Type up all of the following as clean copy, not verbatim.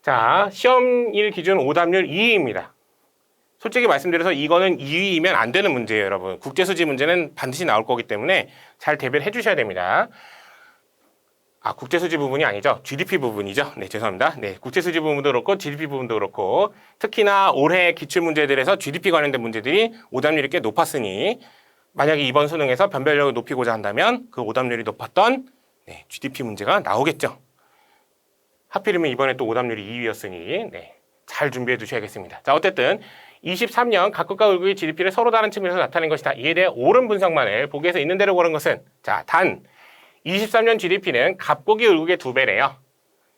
자, 시험일 기준 오답률 2위입니다. 솔직히 말씀드려서 이거는 2위이면 안 되는 문제예요, 여러분. 국제수지 문제는 반드시 나올 거기 때문에 잘 대비를 해주셔야 됩니다. 국제수지 부분이 아니죠. GDP 부분이죠. 네, 죄송합니다. 네, 국제수지 부분도 그렇고 GDP 부분도 그렇고 특히나 올해 기출문제들에서 GDP 관련된 문제들이 오답률이 꽤 높았으니 만약에 이번 수능에서 변별력을 높이고자 한다면 그 오답률이 높았던 GDP 문제가 나오겠죠. 하필이면 이번에 또 오답률이 2위였으니 잘 준비해 두셔야겠습니다. 자, 어쨌든 23년 각국과 을국의 GDP를 서로 다른 측면에서 나타낸 것이다. 이에 대해 옳은 분석만을 보기에서 있는 대로 고른 것은 단 23년 GDP는 갑국이 을국의 2배래요.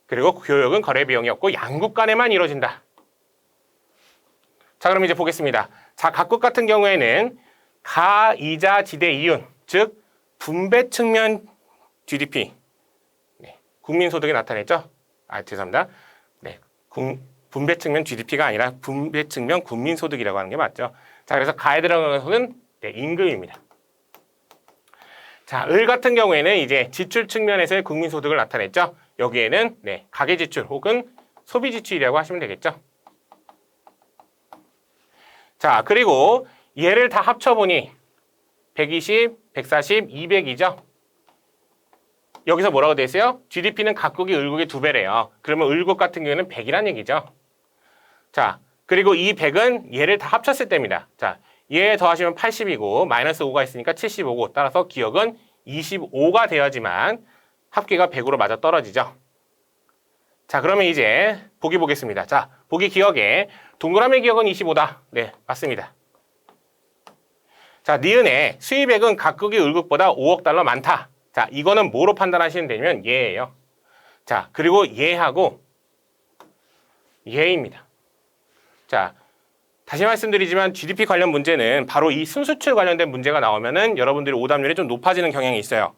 그리고 교역은 거래 비용이 없고 양국 간에만 이루어진다. 자, 그럼 이제 보겠습니다. 자, 각국 같은 경우에는 가이자 지대 이윤, 즉 분배 측면 GDP, 국민소득이 나타냈죠. 죄송합니다. 분배 측면 GDP가 아니라 분배 측면 국민소득이라고 하는 게 맞죠. 자, 그래서 가에 들어가는 것은 임금입니다. 자, 을 같은 경우에는 이제 지출 측면에서의 국민소득을 나타냈죠. 여기에는 가계지출 혹은 소비지출이라고 하시면 되겠죠. 자, 그리고 얘를 다 합쳐보니 120, 140, 200이죠. 여기서 뭐라고 돼 있어요? GDP는 각국이 을국의 2배래요. 그러면 을국 같은 경우에는 100이란 얘기죠. 자, 그리고 이 100은 얘를 다 합쳤을 때입니다. 자, 얘 더하시면 80이고 마이너스 5가 있으니까 75고 따라서 기억은 25가 되어야지만 합계가 100으로 맞아 떨어지죠. 자, 그러면 이제 보기 보겠습니다. 자, 보기 기억에 동그라미 기억은 25다. 네, 맞습니다. 자, 니은에 수입액은 각국이 을국보다 5억 달러 많다. 자, 이거는 뭐로 판단하시면 되냐면 얘예요. 자, 그리고 얘하고 얘입니다. 자, 다시 말씀드리지만 GDP 관련 문제는 바로 이 순수출 관련된 문제가 나오면은 여러분들이 오답률이 좀 높아지는 경향이 있어요.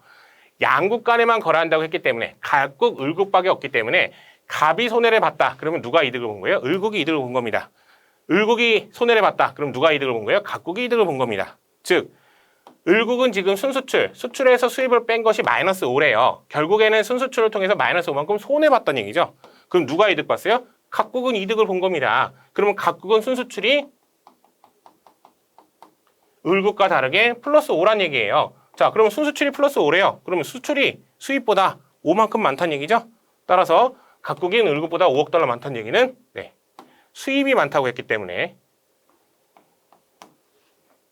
양국 간에만 거래한다고 했기 때문에 각국 을국밖에 없기 때문에 갑이 손해를 봤다. 그러면 누가 이득을 본 거예요? 을국이 이득을 본 겁니다. 을국이 손해를 봤다. 그럼 누가 이득을 본 거예요? 각국이 이득을 본 겁니다. 즉 을국은 지금 순수출, 수출에서 수입을 뺀 것이 마이너스 5래요. 결국에는 순수출을 통해서 마이너스 5만큼 손해봤던 얘기죠. 그럼 누가 이득 봤어요? 각국은 이득을 본 겁니다. 그러면 각국은 순수출이 을국과 다르게 플러스 5란 얘기예요. 자, 그러면 순수출이 플러스 5래요. 그러면 수출이 수입보다 5만큼 많다는 얘기죠. 따라서 각국인 을국보다 5억 달러 많다는 얘기는 수입이 많다고 했기 때문에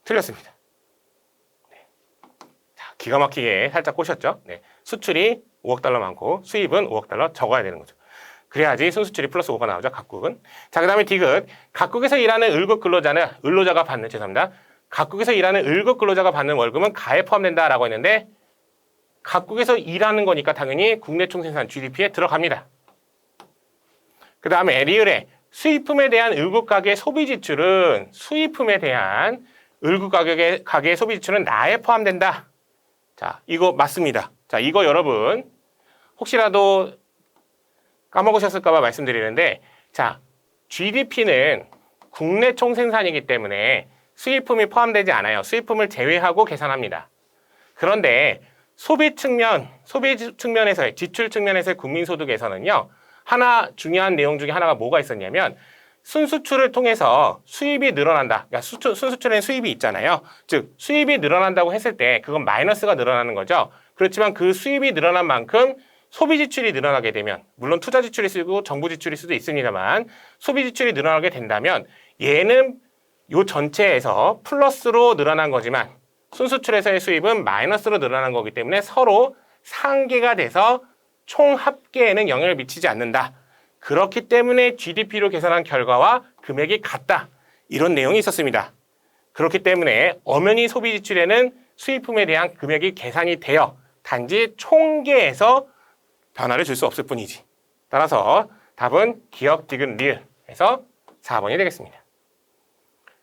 틀렸습니다. 자, 기가 막히게 살짝 꼬셨죠. 수출이 5억 달러 많고 수입은 5억 달러 적어야 되는 거죠. 그래야지 순수출이 플러스 5가 나오죠, 각국은. 자, 그 다음에 디귿. 각국에서 일하는 을국 근로자가 받는, 죄송합니다. 각국에서 일하는 을국 근로자가 받는 월급은 가에 포함된다라고 했는데 각국에서 일하는 거니까 당연히 국내 총생산 GDP에 들어갑니다. 그 다음에 리을에 수입품에 대한 을국 가게 소비 지출은 수입품에 대한 을국 가게의 소비 지출은 나에 포함된다. 자, 이거 맞습니다. 자, 이거 여러분 혹시라도 까먹으셨을까봐 말씀드리는데, 자, GDP는 국내 총생산이기 때문에 수입품이 포함되지 않아요. 수입품을 제외하고 계산합니다. 그런데 소비 측면에서의 지출 측면에서의 국민소득에서는요, 하나 중요한 내용 중에 하나가 뭐가 있었냐면 순수출을 통해서 수입이 늘어난다. 그러니까 순수출에는 수입이 있잖아요. 즉 수입이 늘어난다고 했을 때 그건 마이너스가 늘어나는 거죠. 그렇지만 그 수입이 늘어난 만큼 소비 지출이 늘어나게 되면, 물론 투자 지출이 쓰고 정부 지출일 수도 있습니다만 소비 지출이 늘어나게 된다면 얘는 요 전체에서 플러스로 늘어난 거지만 순수출에서의 수입은 마이너스로 늘어난 거기 때문에 서로 상계가 돼서 총 합계에는 영향을 미치지 않는다. 그렇기 때문에 GDP로 계산한 결과와 금액이 같다. 이런 내용이 있었습니다. 그렇기 때문에 엄연히 소비 지출에는 수입품에 대한 금액이 계산이 되어 단지 총계에서 변화를 줄 수 없을 뿐이지. 따라서 답은 기억, 디귿, 리을에서 4번이 되겠습니다.